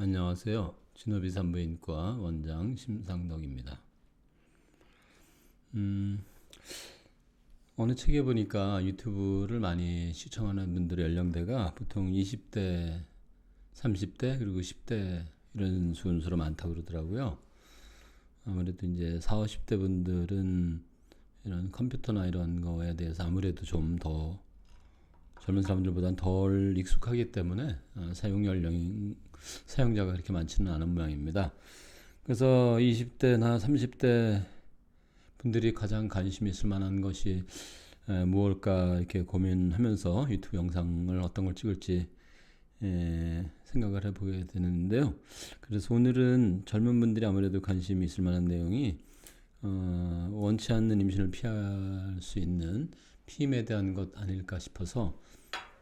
안녕하세요. 진업이 산부인과 원장 심상덕입니다. 어느 책에 보니까 유튜브를 많이 시청하는 분들의 연령대가 보통 20대, 30대, 그리고 10대 이런 순서로 많다고 그러더라고요. 아무래도 이제 40, 50대 분들은 이런 컴퓨터나 이런 거에 대해서 아무래도 좀 더 젊은 사람들보다는 덜 익숙하기 때문에 사용 연령이 사용자가 그렇게 많지는 않은 모양입니다. 그래서 20대나 30대 분들이 가장 관심 있을 만한 것이 무엇일까 이렇게 고민하면서 유튜브 영상을 어떤 걸 찍을지 생각을 해보게 되는데요. 그래서 오늘은 젊은 분들이 아무래도 관심이 있을 만한 내용이 원치 않는 임신을 피할 수 있는 피임에 대한 것 아닐까 싶어서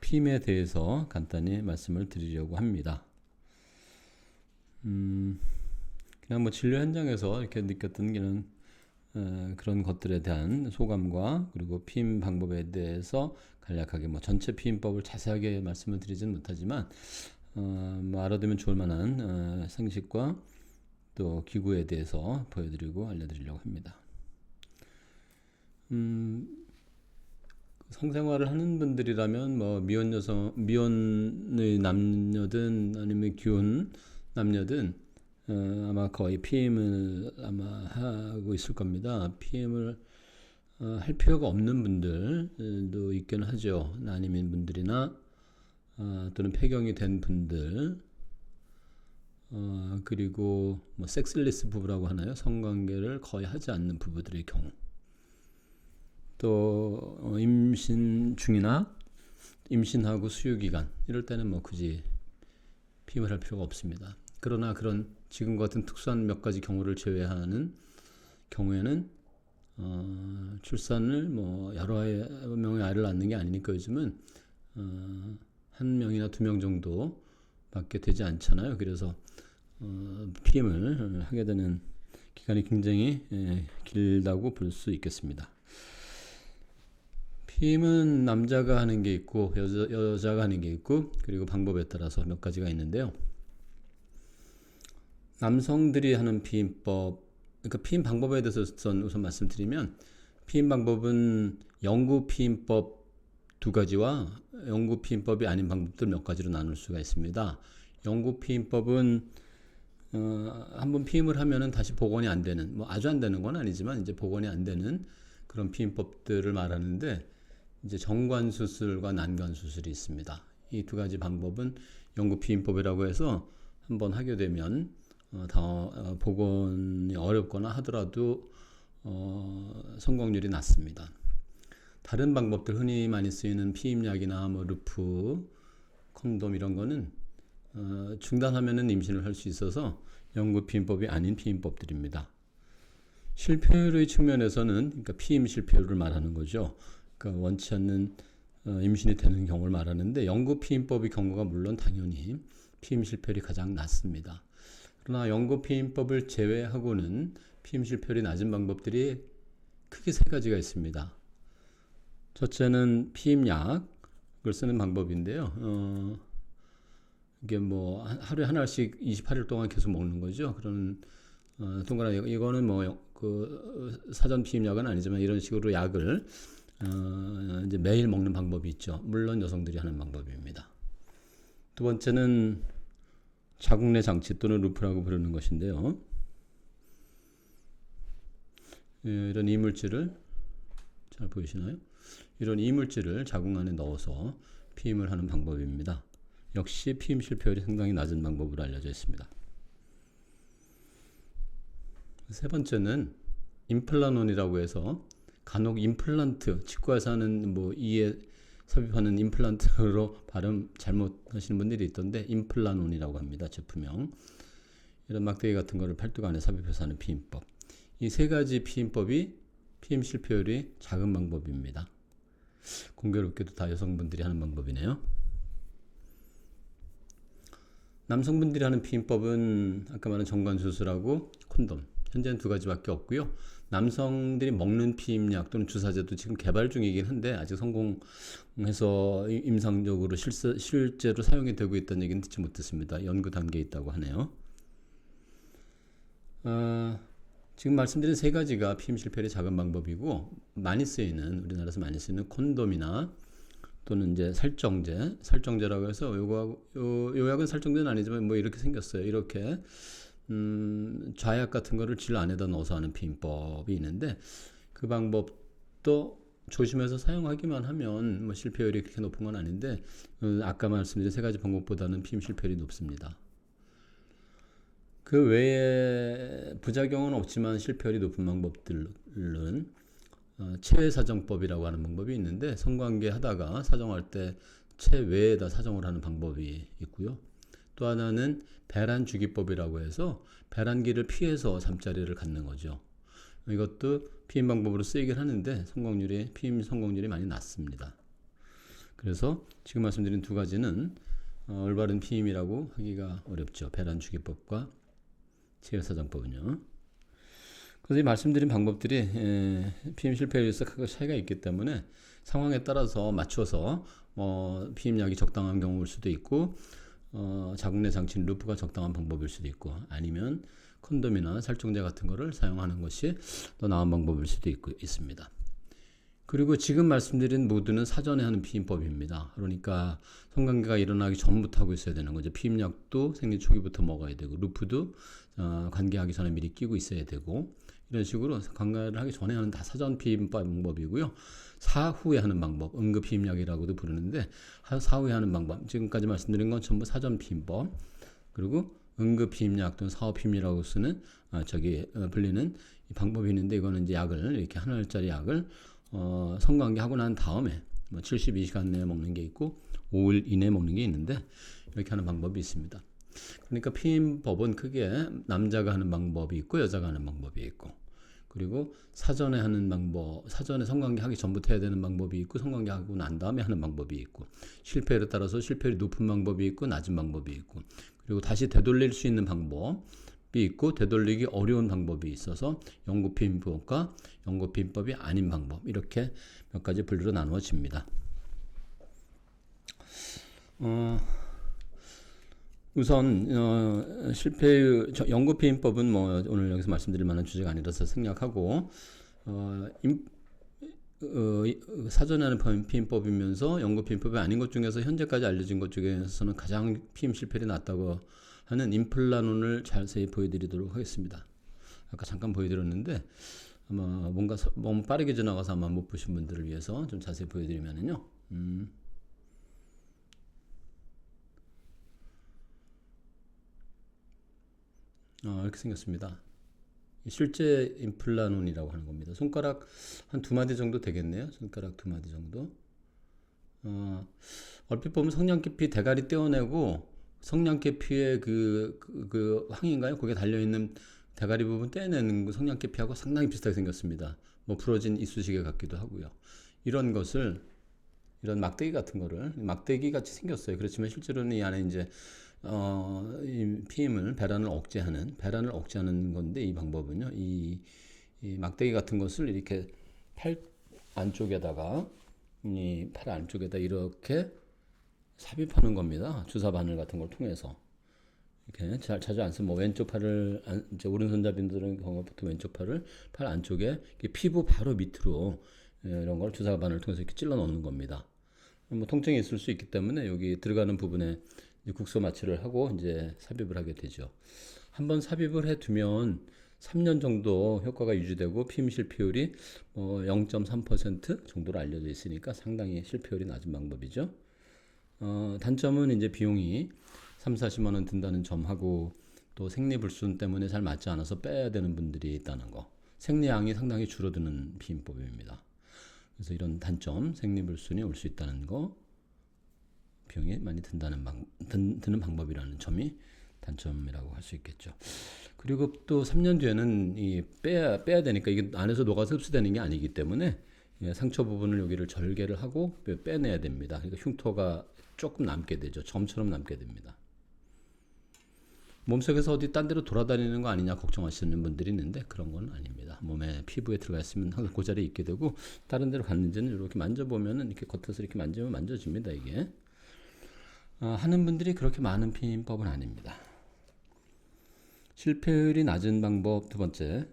피임에 대해서 간단히 말씀을 드리려고 합니다. 그냥 뭐 진료 현장에서 이렇게 느꼈던 그런 것들에 대한 소감과 그리고 피임 방법에 대해서 간략하게 뭐 전체 피임법을 자세하게 말씀을 드리진 못하지만 뭐 알아두면 좋을 만한 상식과 또 기구에 대해서 보여드리고 알려드리려고 합니다. 성생활을 하는 분들이라면 뭐 미혼의 남녀든 아니면 기혼 남녀든 아마 거의 피임을 아마 하고 있을 겁니다. 피임을 할 필요가 없는 분들도 있긴 하죠. 난임인 분들이나 또는 폐경이 된 분들 그리고 뭐 섹슬리스 부부라고 하나요? 성관계를 거의 하지 않는 부부들의 경우 또 임신 중이나 임신하고 수유기간 이럴 때는 뭐 굳이 피임을 할 필요가 없습니다. 그러나 그런 지금 같은 특수한 몇 가지 경우를 제외하는 경우에는 출산을 뭐 여러 명의 아이를 낳는 게 아니니까 요즘은 한 명이나 두 명 정도 밖에 되지 않잖아요. 그래서 피임을 하게 되는 기간이 굉장히 길다고 볼 수 있겠습니다. 피임은 남자가 하는 게 있고 여자가 하는 게 있고 그리고 방법에 따라서 몇 가지가 있는데요. 남성들이 하는 피임법, 그러니까 피임 방법에 대해서 우선 말씀드리면 피임 방법은 영구 피임법 두 가지와 영구 피임법이 아닌 방법들 몇 가지로 나눌 수가 있습니다. 영구 피임법은 한번 피임을 하면은 다시 복원이 안 되는, 뭐 아주 안 되는 건 아니지만 이제 복원이 안 되는 그런 피임법들을 말하는데 이제 정관 수술과 난관 수술이 있습니다. 이 두 가지 방법은 영구 피임법이라고 해서 한번 하게 되면 복원이 어렵거나 하더라도 성공률이 낮습니다. 다른 방법들 흔히 많이 쓰이는 피임약이나 뭐 루프, 콘돔 이런 거는 중단하면은 임신을 할 수 있어서 영구 피임법이 아닌 피임법들입니다. 실패율의 측면에서는 그러니까 피임 실패율을 말하는 거죠. 그러니까 원치 않는 임신이 되는 경우를 말하는데 영구 피임법의 경우가 물론 당연히 피임 실패율이 가장 낮습니다. 그러나 영구 피임법을 제외하고는 피임 실패율이 낮은 방법들이 크게 세 가지가 있습니다. 첫째는 피임약을 쓰는 방법인데요. 이게 뭐 하루에 하나씩 28일 동안 계속 먹는 거죠. 그런 동그라미 이거는 뭐 그 사전 피임약은 아니지만 이런 식으로 약을 이제 매일 먹는 방법이 있죠. 물론 여성들이 하는 방법입니다. 두 번째는 자궁내 장치 또는 루프라고 부르는 것인데요. 이런 이물질을 잘 보이시나요? 이런 이물질을 자궁 안에 넣어서 피임을 하는 방법입니다. 역시 피임 실패율이 상당히 낮은 방법으로 알려져 있습니다. 세 번째는 임플란론이라고 해서 간혹 임플란트, 치과에서 하는 뭐 이에 삽입하는 임플란트로 발음 잘못하시는 분들이 있던데 임플란론이라고 합니다. 제품명. 이런 막대기 같은 거를 팔뚝 안에 삽입해서 하는 피임법. 이 세 가지 피임법이 피임 실패율이 작은 방법입니다. 공교롭게도 다 여성분들이 하는 방법이네요. 남성분들이 하는 피임법은 아까 말한 정관 수술하고 콘돔. 현재는 두 가지밖에 없고요. 남성들이 먹는 피임약 또는 주사제도 지금 개발 중이긴 한데 아직 성공해서 임상적으로 실제로 사용이 되고 있다는 얘기는 듣지 못했습니다. 연구 단계에 있다고 하네요. 지금 말씀드린 세 가지가 피임 실패율이 작은 방법이고 우리나라에서 많이 쓰이는 콘돔이나 또는 이제 살정제라고 해서 요 약은 살정제는 아니지만 뭐 이렇게 생겼어요. 이렇게 좌약 같은 거를 질 안에다 넣어서 하는 피임법이 있는데 그 방법도 조심해서 사용하기만 하면 뭐 실패율이 그렇게 높은 건 아닌데 아까 말씀드린 세 가지 방법보다는 피임 실패율이 높습니다. 그 외에 부작용은 없지만 실패율이 높은 방법들은 체외사정법이라고 하는 방법이 있는데 성관계 하다가 사정할 때 체외에다 사정을 하는 방법이 있고요. 또 하나는 배란주기법이라고 해서 배란기를 피해서 잠자리를 갖는 거죠. 이것도 피임 방법으로 쓰이긴 하는데 피임 성공률이 많이 낮습니다. 그래서 지금 말씀드린 두 가지는 올바른 피임이라고 하기가 어렵죠. 배란주기법과 체외사정법은요. 그래서 이 말씀드린 방법들이 피임 실패율에서 크게 차이가 있기 때문에 상황에 따라서 맞춰서 피임약이 적당한 경우일 수도 있고 자궁내 장치인 루프가 적당한 방법일 수도 있고 아니면 콘돔이나 살충제 같은 거를 사용하는 것이 더 나은 방법일 수도 있습니다. 그리고 지금 말씀드린 모두는 사전에 하는 피임법입니다. 그러니까 성관계가 일어나기 전부터 하고 있어야 되는 거죠. 피임약도 생리 초기부터 먹어야 되고 루프도 관계하기 전에 미리 끼고 있어야 되고 이런 식으로 관계를 하기 전에 하는 다 사전 피임 방법이고요. 사후에 하는 방법, 응급 피임약이라고도 부르는데 사후에 하는 방법, 지금까지 말씀드린 건 전부 사전 피임법. 그리고 응급 피임약 또는 사후 피임이라고 쓰는 불리는 방법이 있는데 이거는 이제 약을 이렇게 한 알짜리 약을 성관계 하고 난 다음에 72시간 내에 먹는 게 있고 5일 이내에 먹는 게 있는데 이렇게 하는 방법이 있습니다. 그러니까 피임법은 크게 남자가 하는 방법이 있고 여자가 하는 방법이 있고 그리고 사전에 하는 방법, 사전에 성관계 하기 전부터 해야 되는 방법이 있고 성관계 하고 난 다음에 하는 방법이 있고 실패율에 따라서 실패율이 높은 방법이 있고 낮은 방법이 있고 그리고 다시 되돌릴 수 있는 방법이 있고 되돌리기 어려운 방법이 있어서 영구피임법과 영구피임법이 아닌 방법 이렇게 몇 가지 분류로 나누어집니다. 우선 영구피임법은 뭐 오늘 여기서 말씀드릴 만한 주제가 아니라서 생략하고 사전에 하는 피임법이면서 영구피임법이 아닌 것 중에서 현재까지 알려진 것 중에서는 가장 피임 실패율이 낮다고 하는 임플라논을 자세히 보여드리도록 하겠습니다. 아까 잠깐 보여드렸는데 아마 뭔가 너무 빠르게 지나가서 아마 못 보신 분들을 위해서 좀 자세히 보여드리면은요. 이렇게 생겼습니다. 실제 임플라논이라고 하는 겁니다. 손가락 한 2마디 정도 되겠네요. 손가락 2마디 정도. 얼핏 보면 성냥개피 대가리 떼어내고 성냥개피의 그 항인가요? 거기에 달려있는 대가리 부분 떼내는 성냥개피하고 상당히 비슷하게 생겼습니다. 뭐 부러진 이쑤시개 같기도 하고요. 이런 막대기 같은 거를 막대기 같이 생겼어요. 그렇지만 실제로는 이 안에 이제 이 피임을 배란을 억제하는 건데 이 방법은요. 이 막대기 같은 것을 이렇게 팔 안쪽에다 이렇게 삽입하는 겁니다. 주사 바늘 같은 걸 통해서 이렇게 자주 안 쓰면 왼쪽 팔을 이제 오른손잡이들은 보통 왼쪽 팔을 팔 안쪽에 피부 바로 밑으로 이런 걸 주사 바늘을 통해서 이렇게 찔러 넣는 겁니다. 뭐 통증이 있을 수 있기 때문에 여기 들어가는 부분에 국소 마취를 하고 이제 삽입을 하게 되죠. 한번 삽입을 해두면 3년 정도 효과가 유지되고 피임 실패율이 0.3% 정도로 알려져 있으니까 상당히 실패율이 낮은 방법이죠. 단점은 이제 비용이 30-40만 원 든다는 점하고 또 생리불순 때문에 잘 맞지 않아서 빼야 되는 분들이 있다는 거. 생리량이 상당히 줄어드는 피임법입니다. 그래서 이런 단점, 생리불순이 올 수 있다는 거, 비용이 많이 드는 방법이라는 점이 단점이라고 할 수 있겠죠. 그리고 또 3년 뒤에는 빼야 되니까 이게 안에서 녹아서 흡수되는 게 아니기 때문에 상처 부분을 여기를 절개를 하고 빼내야 됩니다. 그러니까 흉터가 조금 남게 되죠. 점처럼 남게 됩니다. 몸속에서 어디 딴 데로 돌아다니는 거 아니냐 걱정하시는 분들이 있는데 그런 건 아닙니다. 몸에 피부에 들어가 있으면 항상 그 자리에 있게 되고 다른 데로 갔는지는 이렇게 만져보면은 이렇게 겉에서 이렇게 만지면 만져집니다. 이게 하는 분들이 그렇게 많은 피임법은 아닙니다. 실패율이 낮은 방법 두 번째,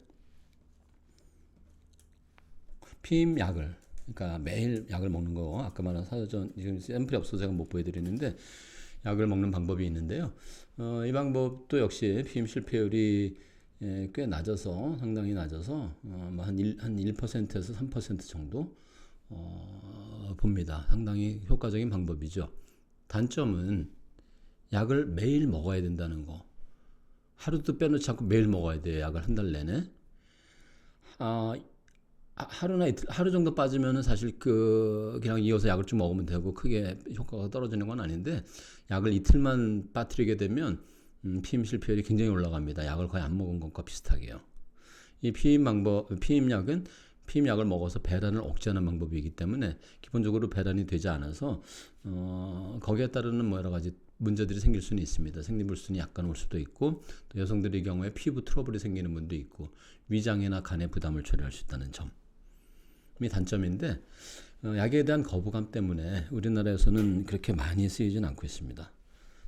피임약을, 그러니까 매일 약을 먹는 거. 아까 말한 사전 지금 샘플이 없어서 제가 못 보여드리는데 약을 먹는 방법이 있는데요. 이 방법도 역시 피임 실패율이 꽤 낮아서, 상당히 낮아서 한 1%에서 3% 정도 봅니다. 상당히 효과적인 방법이죠. 단점은 약을 매일 먹어야 된다는 거. 하루도 빼놓지 않고 매일 먹어야 돼요. 약을 한 달 내내. 하루나 이틀, 하루 정도 빠지면은 사실 그냥 이어서 약을 좀 먹으면 되고 크게 효과가 떨어지는 건 아닌데, 약을 이틀만 빠뜨리게 되면 피임 실패율이 굉장히 올라갑니다. 약을 거의 안 먹은 것과 비슷하게요. 이 피임약은 피임약을 먹어서 배란을 억제하는 방법이기 때문에 기본적으로 배란이 되지 않아서 거기에 따르는 여러 가지 문제들이 생길 수는 있습니다. 생리불순이 약간 올 수도 있고, 또 여성들의 경우에 피부 트러블이 생기는 분도 있고, 위장이나 간의 부담을 초래할 수 있다는 점이 단점인데, 약에 대한 거부감 때문에 우리나라에서는 그렇게 많이 쓰이진 않고 있습니다.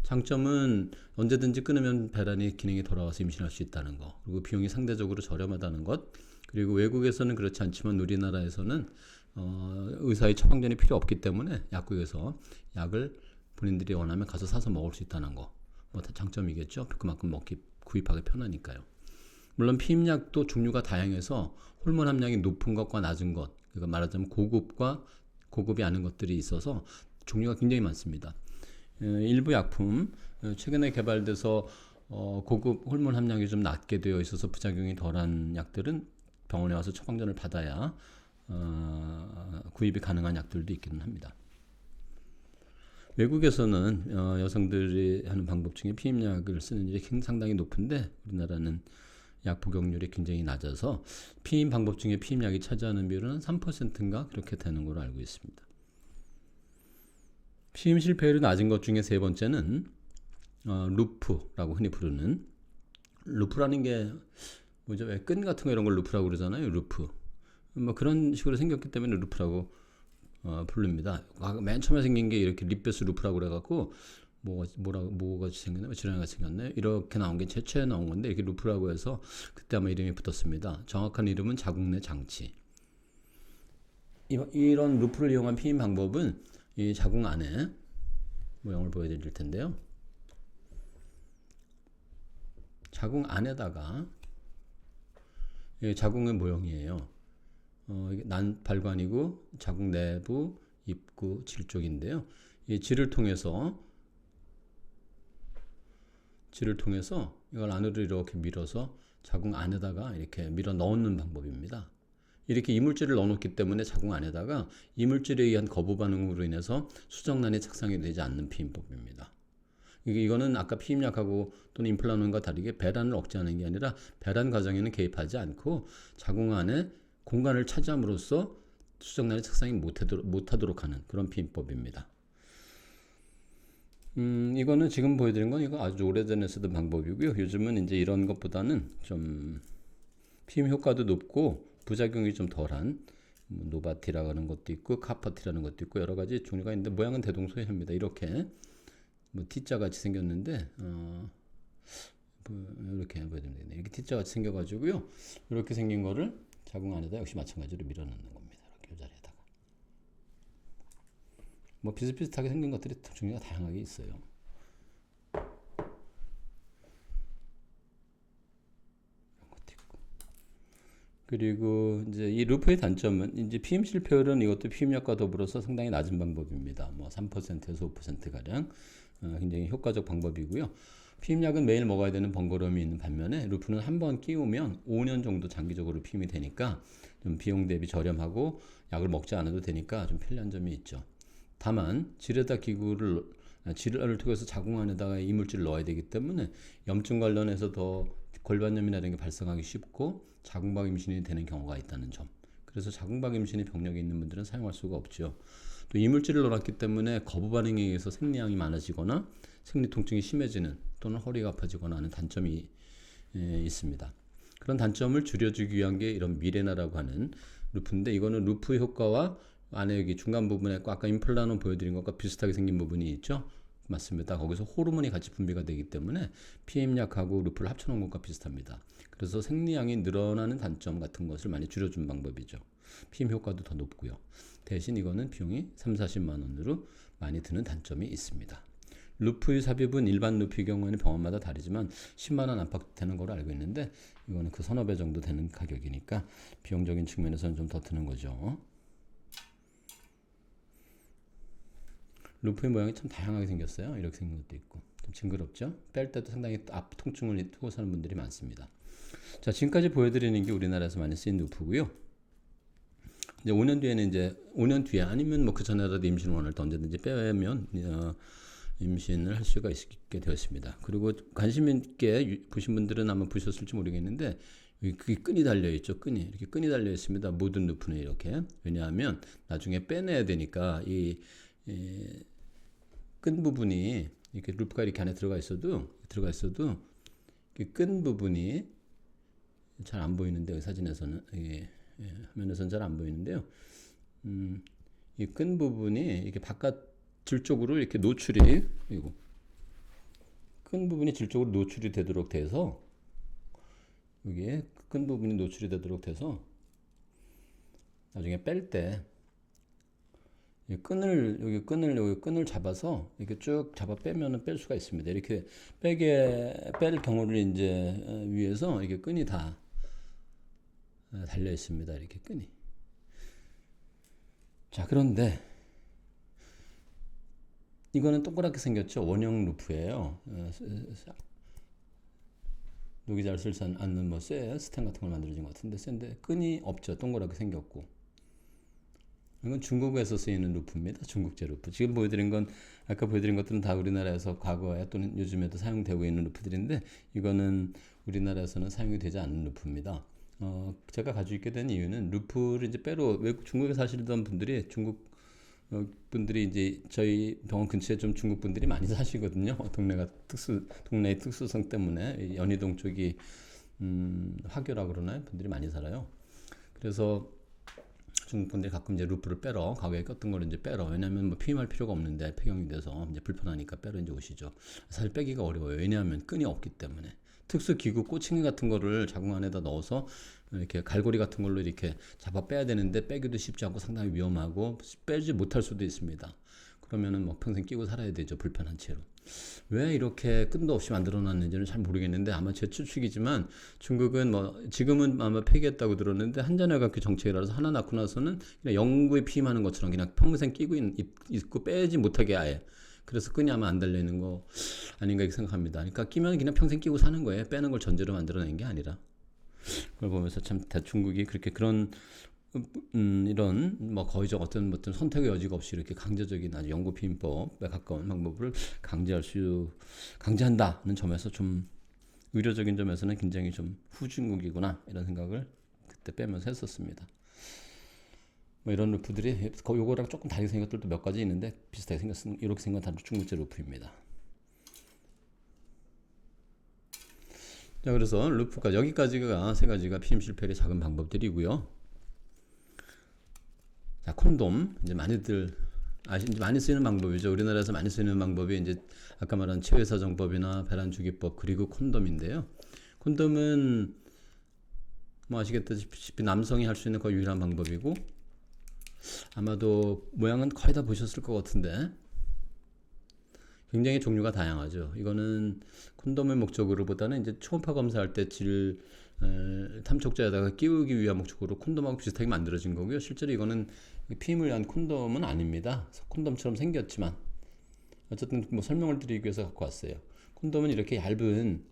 장점은 언제든지 끊으면 배란이 기능이 돌아와서 임신할 수 있다는 거, 그리고 비용이 상대적으로 저렴하다는 것, 그리고 외국에서는 그렇지 않지만 우리나라에서는 의사의 처방전이 필요 없기 때문에 약국에서 약을 본인들이 원하면 가서 사서 먹을 수 있다는 거, 다 장점이겠죠. 그만큼 구입하기 편하니까요. 물론 피임약도 종류가 다양해서 호르몬 함량이 높은 것과 낮은 것, 그러니까 말하자면 고급과 고급이 아닌 것들이 있어서 종류가 굉장히 많습니다. 일부 약품, 최근에 개발돼서 고급 호르몬 함량이 좀 낮게 되어 있어서 부작용이 덜한 약들은 병원에 와서 처방전을 받아야 구입이 가능한 약들도 있기는 합니다. 외국에서는 여성들이 하는 방법 중에 피임약을 쓰는 일이 상당히 높은데, 우리나라는 약 복용률이 굉장히 낮아서 피임 방법 중에 피임약이 차지하는 비율은 3%인가 그렇게 되는 걸로 알고 있습니다. 피임 실패율이 낮은 것 중에 세 번째는 루프라고 흔히 부르는, 루프라는 게 뭐죠? 왜 끈 같은 거 이런 걸 루프라고 그러잖아요. 루프. 그런 식으로 생겼기 때문에 루프라고 부릅니다. 맨 처음에 생긴 게 이렇게 립베스 루프라고 그래갖고 뭐가 생겼나? 지렁이 같이 생겼네? 이렇게 나온 게 최초에 나온 건데, 이렇게 루프라고 해서 그때 아마 이름이 붙었습니다. 정확한 이름은 자궁내 장치. 이런 루프를 이용한 피임 방법은 이 자궁 안에 모형을 보여드릴 텐데요. 자궁 안에다가, 자궁의 모형이에요. 발관이고 자궁 내부, 입구, 질 쪽인데요. 이 질을 통해서 이걸 안으로 이렇게 밀어서 자궁 안에다가 이렇게 밀어 넣는 방법입니다. 이렇게 이물질을 넣어놓기 때문에 자궁 안에다가 이물질에 의한 거부 반응으로 인해서 수정란이 착상이 되지 않는 피임법입니다. 이거는 아까 피임약하고 또는 임플란트과 다르게 배란을 억제하는 게 아니라 배란 과정에는 개입하지 않고 자궁 안에 공간을 차지함으로써 수정란이 착상이 못하도록 하는 그런 피임법입니다. 이거는 지금 보여드린 건 이거 아주 오래전에 쓰던 방법이고요. 요즘은 이제 이런 것보다는 좀 피임 효과도 높고 부작용이 좀 덜한 노바티라고 하는 것도 있고 카파티라는 것도 있고 여러 가지 종류가 있는데, 모양은 대동소이합니다. 이렇게 T자 같이 생겼는데 이렇게 보여드리면 되겠네요. 이렇게 T자 같이 생겨가지고요. 이렇게 생긴 거를 자궁 안에다 역시 마찬가지로 밀어넣는 겁니다. 이렇게 이 자리에다가. 비슷비슷하게 생긴 것들이 종류가 다양하게 있어요. 그리고 이제 이 루프의 단점은 이제 피임 실패율은 이것도 피임약과 더불어서 상당히 낮은 방법입니다. 3%에서 5% 가량 굉장히 효과적 방법이고요. 피임약은 매일 먹어야 되는 번거로움이 있는 반면에 루프는 한번 끼우면 5년 정도 장기적으로 피임이 되니까 좀 비용 대비 저렴하고 약을 먹지 않아도 되니까 좀 편리한 점이 있죠. 다만 질을 통해서 자궁 안에다가 이물질을 넣어야 되기 때문에 염증 관련해서 더 골반염이라는 게 발생하기 쉽고 자궁박 임신이 되는 경우가 있다는 점. 그래서 자궁박 임신의 병력이 있는 분들은 사용할 수가 없죠. 또 이물질을 넣었기 때문에 거부 반응에 의해서 생리량이 많아지거나 생리 통증이 심해지는, 또는 허리가 아파지거나 하는 단점이 있습니다. 그런 단점을 줄여주기 위한 게 이런 미레나라고 하는 루프인데, 이거는 루프 효과와 안에 여기 중간 부분에 아까 임플란트 보여드린 것과 비슷하게 생긴 부분이 있죠. 맞습니다. 거기서 호르몬이 같이 분비가 되기 때문에 피임약하고 루프를 합쳐놓은 것과 비슷합니다. 그래서 생리량이 늘어나는 단점 같은 것을 많이 줄여준 방법이죠. 피임 효과도 더 높고요. 대신 이거는 비용이 30-40만 원으로 많이 드는 단점이 있습니다. 루프의 삽입은 일반 루프의 경우에는 병원마다 다르지만 10만 원 안팎 되는 걸로 알고 있는데, 이거는 그 서너 배 정도 되는 가격이니까 비용적인 측면에서는 좀 더 드는 거죠. 루프의 모양이 참 다양하게 생겼어요. 이렇게 생긴 것도 있고 좀 징그럽죠. 뺄 때도 상당히 앞 통증을 입고 사는 분들이 많습니다. 자, 지금까지 보여드리는 게 우리나라에서 많이 쓰인 루프고요. 이제 5년 뒤에는 이제 5년 뒤에 아니면 뭐 그 전에라도 임신을 원할 때 언제든지 빼면 임신을 할 수가 있게 되었습니다. 그리고 관심 있게 보신 분들은 아마 보셨을지 모르겠는데, 그게 끈이 달려 있죠. 끈이 이렇게 끈이 달려 있습니다. 모든 루프는 이렇게. 왜냐하면 나중에 빼내야 되니까 이 끈 부분이 이렇게 루프가 이렇게 안에 들어가 있어도 끈 부분이 잘 안 보이는데, 사진에서는 화면에서는 잘 안 보이는데요. 이 끈 부분이 이렇게 바깥 질적으로 이렇게 노출이, 이거 끈 부분이 질적으로 노출이 되도록 돼서, 여기에 끈 부분이 노출이 되도록 돼서 나중에 뺄 때 여기 끈을 잡아서 이렇게 쭉 잡아 빼면은 뺄 수가 있습니다. 이렇게 뺄 경우를 이제 위해서 이게 끈이 다 달려 있습니다. 이렇게 끈이. 자, 그런데 이거는 동그랗게 생겼죠. 원형 루프예요. 녹이 잘 쓸지 않는 뭐 스텐 같은 걸 만들어진 것 같은데, 쇠인데 끈이 없죠. 동그랗게 생겼고. 이건 중국에서 쓰이는 루프입니다. 중국제 루프. 지금 보여드린 건, 아까 보여드린 것들은 다 우리나라에서 과거에 또는 요즘에도 사용되고 있는 루프들인데, 이거는 우리나라에서는 사용이 되지 않는 루프입니다. 제가 가지고 있게 된 이유는, 루프를 이제 외국 중국에 사시던 분들이, 중국 분들이 이제 저희 병원 근처에 좀 중국 분들이 많이 사시거든요. 동네의 특수성 때문에 연희동 쪽이 화교라 그러나요? 분들이 많이 살아요. 그래서 중국 분들이 가끔 이제 루프를 빼러, 가게에 껐던 걸 이제 빼러, 왜냐하면 뭐 피임할 필요가 없는데 폐경이 돼서 이제 불편하니까 빼러 이제 오시죠. 사실 빼기가 어려워요. 왜냐하면 끈이 없기 때문에. 특수 기구 꼬챙이 같은 거를 자궁 안에다 넣어서 이렇게 갈고리 같은 걸로 이렇게 잡아 빼야 되는데, 빼기도 쉽지 않고 상당히 위험하고 빼지 못할 수도 있습니다. 그러면은 뭐 평생 끼고 살아야 되죠. 불편한 채로. 왜 이렇게 끈도 없이 만들어 놨는지는 잘 모르겠는데, 아마 제 추측이지만 중국은 뭐 지금은 아마 폐기했다고 들었는데, 한전해갖고 정책이라서 하나 낳고 나서는 그냥 영구에 피임하는 것처럼 그냥 평생 끼고 있고 빼지 못하게 아예. 그래서 끈이 아마 안 달려 있는 거 아닌가 이렇게 생각합니다. 그러니까 끼면 그냥 평생 끼고 사는 거예요. 빼는 걸 전제로 만들어낸 게 아니라. 그걸 보면서 참 중국이 그렇게 그런 이런 뭐 거의적 어떤 선택의 여지가 없이 이렇게 강제적인 아주 영구 피임법에 가까운 방법을 강제한다는 점에서 좀 의료적인 점에서는 굉장히 좀 후진국이구나 이런 생각을 그때 빼면서 했었습니다. 뭐 이런 루프들이 요거랑 조금 다르게 생긴 것들도 몇 가지 있는데, 비슷하게 생겼은 이렇게 생긴 건 다 중국제 루프입니다. 자, 그래서 루프가 여기까지가 세 가지가 피임 실패의 작은 방법들이고요. 자, 콘돔 이제 많이들 이제 많이 쓰이는 방법이죠. 우리나라에서 많이 쓰이는 방법이 이제 아까 말한 체외사정법이나 배란주기법, 그리고 콘돔인데요. 콘돔은 뭐 아시겠다시피 남성이 할 수 있는 거의 유일한 방법이고, 아마도 모양은 거의 다 보셨을 것 같은데 굉장히 종류가 다양하죠. 이거는 콘돔의 목적으로보다는 이제 초음파 검사할 때 탐촉자에다가 끼우기 위한 목적으로 콘돔하고 비슷하게 만들어진 거고요. 실제로 이거는 피임을 위한 콘돔은 아닙니다. 콘돔처럼 생겼지만 어쨌든 뭐 설명을 드리기 위해서 갖고 왔어요. 콘돔은 이렇게 얇은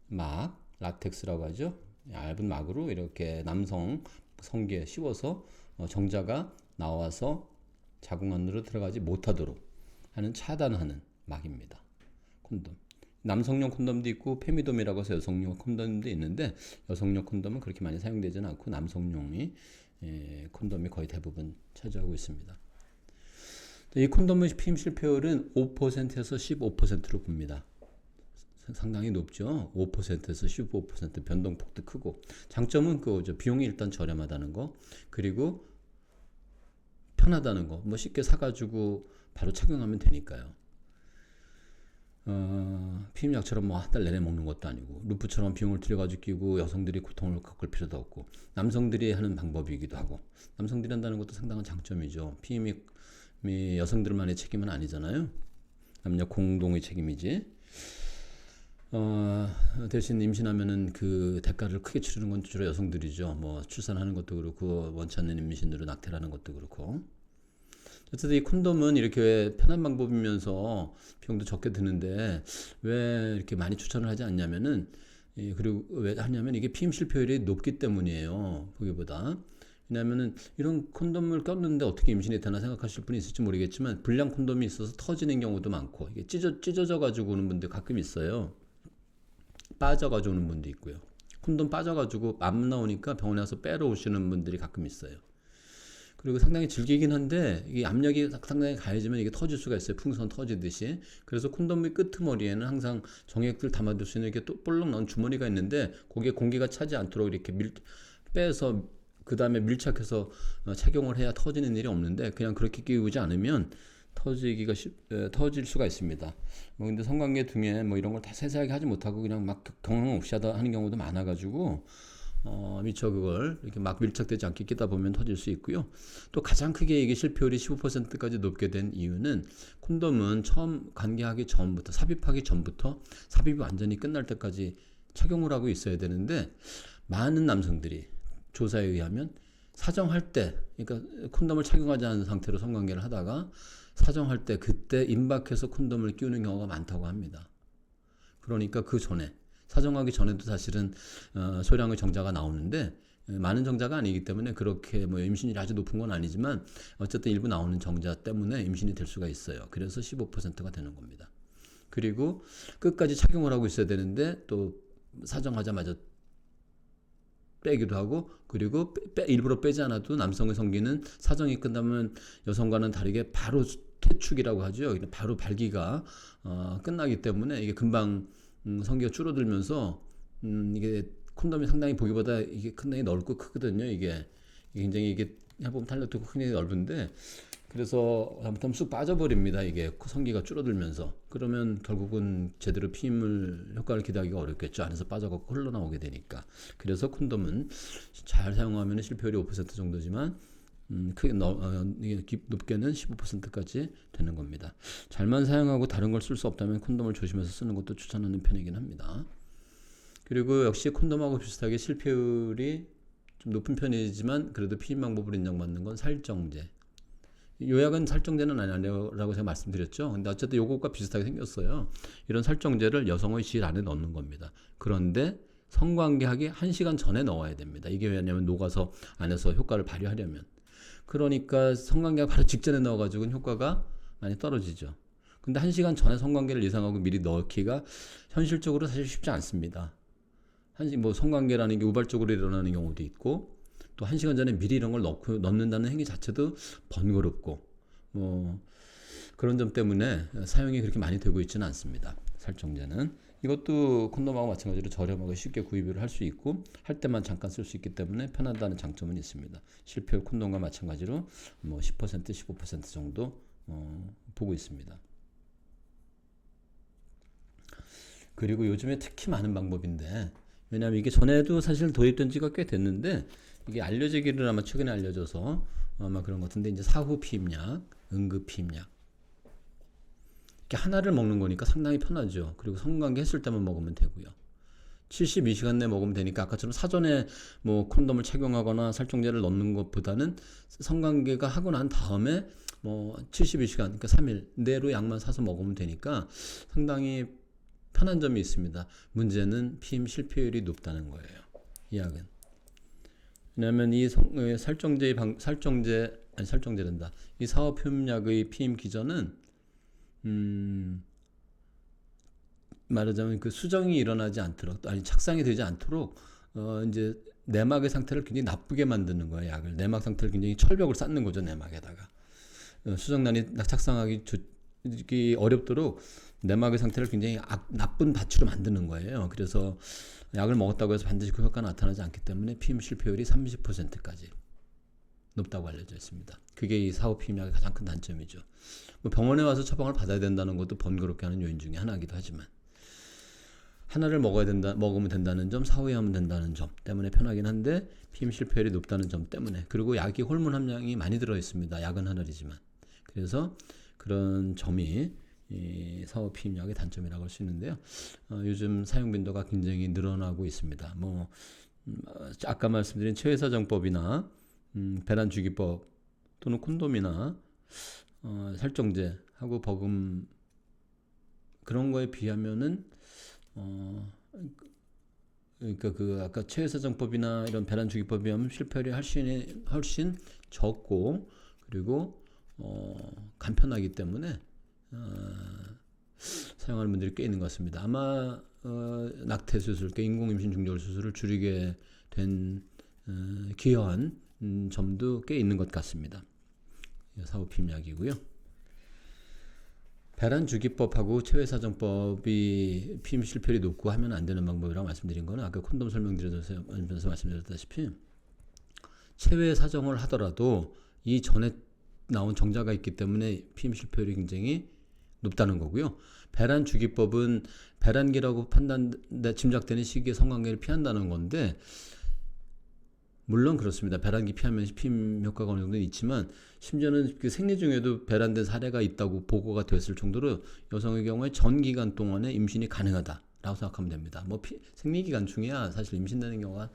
막, 라텍스라고 하죠. 얇은 막으로 이렇게 남성 성기에 씌워서 정자가 나와서 자궁 안으로 들어가지 못하도록 하는 차단하는 막입니다. 콘돔. 남성용 콘돔도 있고 페미돔이라고 해서 여성용 콘돔도 있는데, 여성용 콘돔은 그렇게 많이 사용되지는 않고 남성용이 콘돔이 거의 대부분 차지하고 있습니다. 이 콘돔의 피임 실패율은 5%에서 15%로 봅니다. 상당히 높죠. 5%에서 15% 변동폭도 크고. 장점은 그거죠. 비용이 일단 저렴하다는 거. 그리고 편하다는 거. 뭐 쉽게 사가지고 바로 착용하면 되니까요. 피임약처럼 뭐 한 달 내내 먹는 것도 아니고, 루프처럼 비용을 들여가지고 끼고 여성들이 고통을 겪을 필요도 없고, 남성들이 하는 방법이기도 하고, 남성들이 한다는 것도 상당한 장점이죠. 피임이 여성들만의 책임은 아니잖아요. 남녀 공동의 책임이지. 대신 임신하면은 그 대가를 크게 치르는 건 주로 여성들이죠. 뭐 출산하는 것도 그렇고, 원치 않는 임신으로 낙태하는 것도 그렇고. 어쨌든 이 콘돔은 이렇게 편한 방법이면서 비용도 적게 드는데 왜 이렇게 많이 추천을 하지 않냐면은, 그리고 왜 하냐면 이게 피임 실패율이 높기 때문이에요. 보기보다. 왜냐면은 이런 콘돔을 꼈는데 어떻게 임신이 되나 생각하실 분이 있을지 모르겠지만, 불량 콘돔이 있어서 터지는 경우도 많고, 이게 찢어져 가지고 오는 분들 가끔 있어요. 빠져 가지고 오는 분도 있고요. 콘돔 빠져 가지고 안 나오니까 병원에 와서 빼러 오시는 분들이 가끔 있어요. 그리고 상당히 질기긴 한데 이게 압력이 상당히 가해지면 이게 터질 수가 있어요. 풍선 터지듯이. 그래서 콘돔의 끄트머리에는 항상 정액들 담아둘 수 있는 이렇게 또 볼록 넣은 주머니가 있는데, 거기에 공기가 차지 않도록 이렇게 빼서 그 다음에 밀착해서 착용을 해야 터지는 일이 없는데, 그냥 그렇게 끼우지 않으면 터질 수가 있습니다. 뭐 근데 성관계 등에 뭐 이런 걸 다 세세하게 하지 못하고 그냥 막 경험 없이 하는 경우도 많아가지고, 미처 그걸 이렇게 막 밀착되지 않게 끼다 보면 터질 수 있고요. 또 가장 크게 이게 실패율이 15%까지 높게 된 이유는, 콘돔은 처음 관계하기 전부터, 삽입하기 전부터 삽입이 완전히 끝날 때까지 착용을 하고 있어야 되는데, 많은 남성들이 조사에 의하면 사정할 때, 그러니까 콘돔을 착용하지 않은 상태로 성관계를 하다가 사정할 때 그때 임박해서 콘돔을 끼우는 경우가 많다고 합니다. 그러니까 그 전에, 사정하기 전에도 사실은 소량의 정자가 나오는데, 많은 정자가 아니기 때문에 그렇게 뭐 임신율이 아주 높은 건 아니지만 어쨌든 일부 나오는 정자 때문에 임신이 될 수가 있어요. 그래서 15%가 되는 겁니다. 그리고 끝까지 착용을 하고 있어야 되는데 또 사정하자마자 빼기도 하고, 그리고 일부러 빼지 않아도 남성의 성기는 사정이 끝나면 여성과는 다르게 바로 퇴축이라고 하죠. 바로 발기가 끝나기 때문에 이게 금방 성기가 줄어들면서 이게 콘돔이 상당히 보기보다 이게 상당히 넓고 크거든요. 이게 굉장히 이게 해보면 탄력도 굉장히 넓은데, 그래서 잘못하면 쑥 빠져버립니다. 이게 성기가 줄어들면서. 그러면 결국은 제대로 피임을 효과를 기대하기가 어렵겠죠. 안에서 빠져갖고 흘러나오게 되니까. 그래서 콘돔은 잘 사용하면 실패율이 5% 정도지만 크게 높게는 15%까지 되는 겁니다. 잘만 사용하고 다른 걸 쓸 수 없다면 콘돔을 조심해서 쓰는 것도 추천하는 편이긴 합니다. 그리고 역시 콘돔하고 비슷하게 실패율이 좀 높은 편이지만 그래도 피임 방법으로 인정받는 건 살정제. 요약은 살정제는 아니라고 제가 말씀드렸죠. 근데 어쨌든 요것과 비슷하게 생겼어요. 이런 살정제를 여성의 질 안에 넣는 겁니다. 그런데 성관계하기 1시간 전에 넣어야 됩니다. 이게 왜냐면 녹아서 안에서 효과를 발휘하려면. 그러니까 성관계가 바로 직전에 넣어가지고는 효과가 많이 떨어지죠. 근데 1시간 전에 성관계를 예상하고 미리 넣기가 현실적으로 사실 쉽지 않습니다. 뭐 성관계라는 게 우발적으로 일어나는 경우도 있고, 또 1시간 전에 미리 이런 걸 넣는다는 행위 자체도 번거롭고, 뭐 그런 점 때문에 사용이 그렇게 많이 되고 있지는 않습니다. 살정제는. 이것도 콘돔하고 마찬가지로 저렴하고 쉽게 구입을 할 수 있고, 할 때만 잠깐 쓸 수 있기 때문에 편하다는 장점은 있습니다. 실패율 콘돔과 마찬가지로 뭐 10%, 15% 정도 보고 있습니다. 그리고 요즘에 특히 많은 방법인데, 왜냐하면 이게 전에도 사실 도입된 지가 꽤 됐는데, 이게 알려지기를 아마 최근에 알려져서 아마 그런 것 같은데, 이제 사후 피임약, 응급 피임약. 이렇게 하나를 먹는 거니까 상당히 편하죠. 그리고 성관계 했을 때만 먹으면 되고요. 72시간 내에 먹으면 되니까 아까처럼 사전에 뭐 콘돔을 착용하거나 살정제를 넣는 것보다는 성관계가 하고 난 다음에 뭐 72시간, 그러니까 3일 내로 약만 사서 먹으면 되니까 상당히 편한 점이 있습니다. 문제는 피임 실패율이 높다는 거예요. 이 약은. 왜냐하면 이 살정제란다. 이 사후 피임약의 피임 기전은 말하자면 그 수정이 일어나지 않도록, 아니 착상이 되지 않도록 이제 내막의 상태를 굉장히 나쁘게 만드는 거예요. 약을. 내막 상태를 굉장히 철벽을 쌓는 거죠. 내막에다가. 수정란이 착상하기 이게 어렵도록 내막의 상태를 굉장히 나쁜 밭으로 만드는 거예요. 그래서 약을 먹었다고 해서 반드시 그 효과가 나타나지 않기 때문에 피임 실패율이 30%까지 높다고 알려져 있습니다. 그게 이 사후 피임약의 가장 큰 단점이죠. 뭐 병원에 와서 처방을 받아야 된다는 것도 번거롭게 하는 요인 중에 하나이기도 하지만 하나를 먹으면 된다는 점, 사후에 하면 된다는 점 때문에 편하긴 한데 피임 실패율이 높다는 점 때문에, 그리고 약이 호르몬 함량이 많이 들어 있습니다. 약은 하늘이지만. 그래서 그런 점이 이 사후 피임약의 단점이라고 할 수 있는데요. 요즘 사용 빈도가 굉장히 늘어나고 있습니다. 아까 말씀드린 체외사정법이나 배란 주기법 또는 콘돔이나 살정제하고 버금 그런 거에 비하면은 그러니까 그 아까 체외사정법이나 이런 배란 주기법에 비하면 실패율이 훨씬 적고, 그리고 간편하기 때문에 사용하는 분들이 꽤 있는 것 같습니다. 아마 낙태 수술, 그러니까 인공 임신 중절 수술을 줄이게 된 기여한 점도 꽤 있는 것 같습니다. 사후 피임약이고요. 배란 주기법하고 체외사정법이 피임 실패율이 높고 하면 안 되는 방법이라고 말씀드린 거는 아까 콘돔 설명드리면서 말씀드렸다시피 체외사정을 하더라도 이 전에 나온 정자가 있기 때문에 피임 실패율이 굉장히 높다는 거고요. 배란 주기법은 배란기라고 짐작되는 시기에 성관계를 피한다는 건데, 물론 그렇습니다. 배란기 피하면 피임 효과가 어느 정도 있지만 심지어는 그 생리 중에도 배란된 사례가 있다고 보고가 됐을 정도로 여성의 경우에 전 기간 동안에 임신이 가능하다라고 생각하면 됩니다. 생리 기간 중에야 사실 임신되는 경우가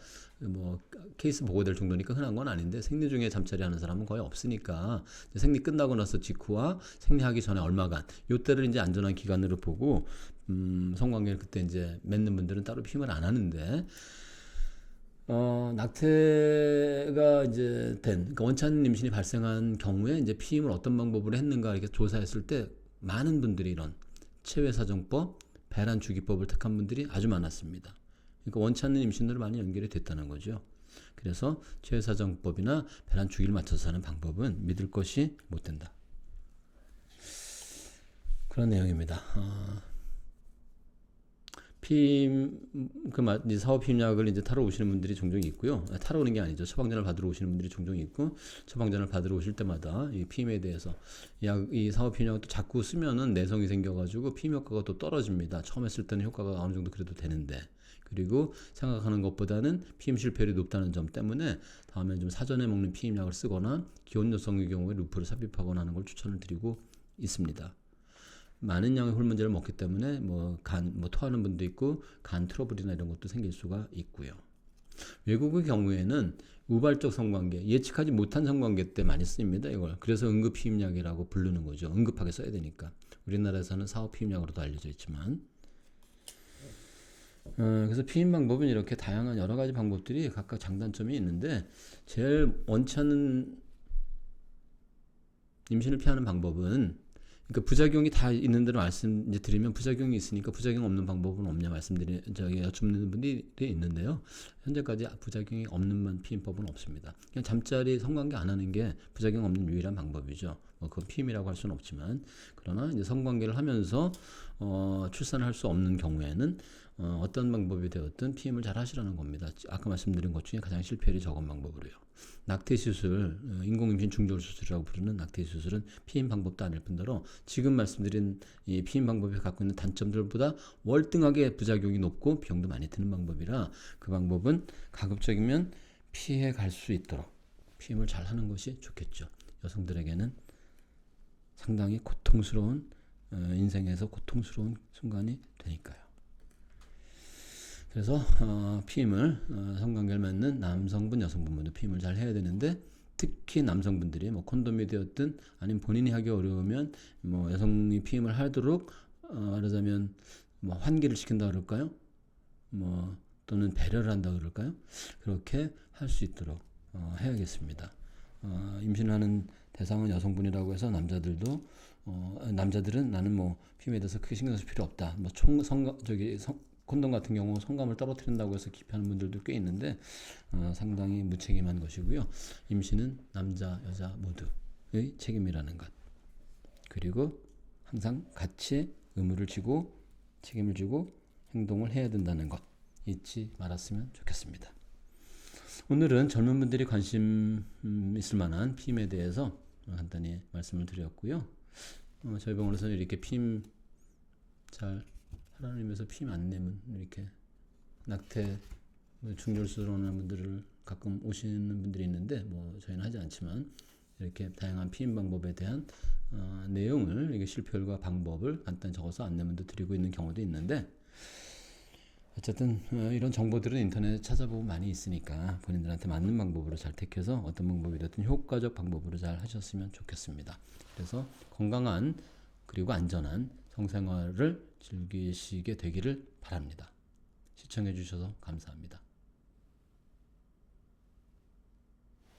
케이스 보고될 정도니까 흔한 건 아닌데, 생리 중에 잠자리 하는 사람은 거의 없으니까 생리 끝나고 나서 직후와 생리하기 전에 얼마간 요때를 이제 안전한 기간으로 보고 성관계를 그때 이제 맺는 분들은 따로 피임을 안 하는데, 낙태가 이제 그러니까 원치 않는 임신이 발생한 경우에 이제 피임을 어떤 방법으로 했는가 이렇게 조사했을 때 많은 분들이 이런 체외사정법, 배란 주기법을 택한 분들이 아주 많았습니다. 그러니까 원치 않는 임신으로 많이 연결이 됐다는 거죠. 그래서 체외사정법이나 배란 주기를 맞춰서 하는 방법은 믿을 것이 못 된다. 그런 내용입니다. 사후 피임약을 이제 타러 오시는 분들이 종종 있고요. 타러 오는 게 아니죠. 처방전을 받으러 오시는 분들이 종종 있고, 처방전을 받으러 오실 때마다 이 피임에 대해서 이 사후 피임약을 또 자꾸 쓰면은 내성이 생겨가지고 피임 효과가 또 떨어집니다. 처음에 쓸 때는 효과가 어느 정도 그래도 되는데, 그리고 생각하는 것보다는 피임 실패율이 높다는 점 때문에 다음에 좀 사전에 먹는 피임약을 쓰거나 기혼 여성의 경우에 루프를 삽입하거나 하는 걸 추천을 드리고 있습니다. 많은 양의 호르몬제를 먹기 때문에 토하는 분도 있고 간 트러블이나 이런 것도 생길 수가 있고요. 외국의 경우에는 우발적 성관계, 예측하지 못한 성관계 때 많이 씁니다. 이걸. 그래서 응급 피임약이라고 부르는 거죠. 응급하게 써야 되니까. 우리나라에서는 사후 피임약으로도 알려져 있지만, 그래서 피임 방법은 이렇게 다양한 여러 가지 방법들이 각각 장단점이 있는데, 제일 원치 않는 임신을 피하는 방법은, 그러니까 부작용이 다 있는 대로 말씀드리면 부작용이 있으니까 부작용 없는 방법은 없냐 여쭙는 분들이 있는데요. 현재까지 부작용이 없는 피임법은 없습니다. 그냥 잠자리 성관계 안 하는 게 부작용 없는 유일한 방법이죠. 그건 피임이라고 할 수는 없지만, 그러나 이제 성관계를 하면서 출산을 할 수 없는 경우에는 어떤 방법이 되었든 피임을 잘 하시라는 겁니다. 아까 말씀드린 것 중에 가장 실패율이 적은 방법으로요. 낙태 수술, 인공임신 중절 수술이라고 부르는 낙태 수술은 피임 방법도 아닐 뿐더러 지금 말씀드린 이 피임 방법이 갖고 있는 단점들보다 월등하게 부작용이 높고 비용도 많이 드는 방법이라, 그 방법은 가급적이면 피해 갈 수 있도록 피임을 잘 하는 것이 좋겠죠. 여성들에게는 상당히 고통스러운 인생에서 고통스러운 순간이 되니까요. 그래서 피임을 성관계를 맺는 남성분, 여성분 모두 피임을 잘 해야 되는데, 특히 남성분들이 콘돔이 되었든 아니면 본인이 하기 어려우면 여성이 피임을 하도록 말하자면 환기를 시킨다 그럴까요? 또는 배려를 한다 그럴까요? 그렇게 할 수 있도록 해야겠습니다. 임신을 하는 대상은 여성분이라고 해서 남자들은 나는 피임에 대해서 크게 신경 쓸 필요 없다. 콘돔 같은 경우 성감을 떨어뜨린다고 해서 기피하는 분들도 꽤 있는데, 상당히 무책임한 것이고요. 임신은 남자, 여자 모두의 책임이라는 것. 그리고 항상 같이 의무를 지고 책임을 지고 행동을 해야 된다는 것 잊지 말았으면 좋겠습니다. 오늘은 젊은 분들이 관심 있을 만한 피임에 대해서 간단히 말씀을 드렸고요. 저희 병원에서는 이렇게 피임 잘 하라는 의미에서 피임 안 내면 이렇게 낙태 중절수로는 분들을 가끔 오시는 분들이 있는데 뭐 저희는 하지 않지만 이렇게 다양한 피임 방법에 대한 내용을 이게 실표율과 방법을 간단히 적어서 안내문도 드리고 있는 경우도 있는데 어쨌든 이런 정보들은 인터넷에 찾아보고 많이 있으니까 본인들한테 맞는 방법으로 잘 택해서 어떤 방법이든 효과적 방법으로 잘 하셨으면 좋겠습니다. 그래서 건강한 그리고 안전한 성생활을 즐기시게 되기를 바랍니다. 시청해 주셔서 감사합니다.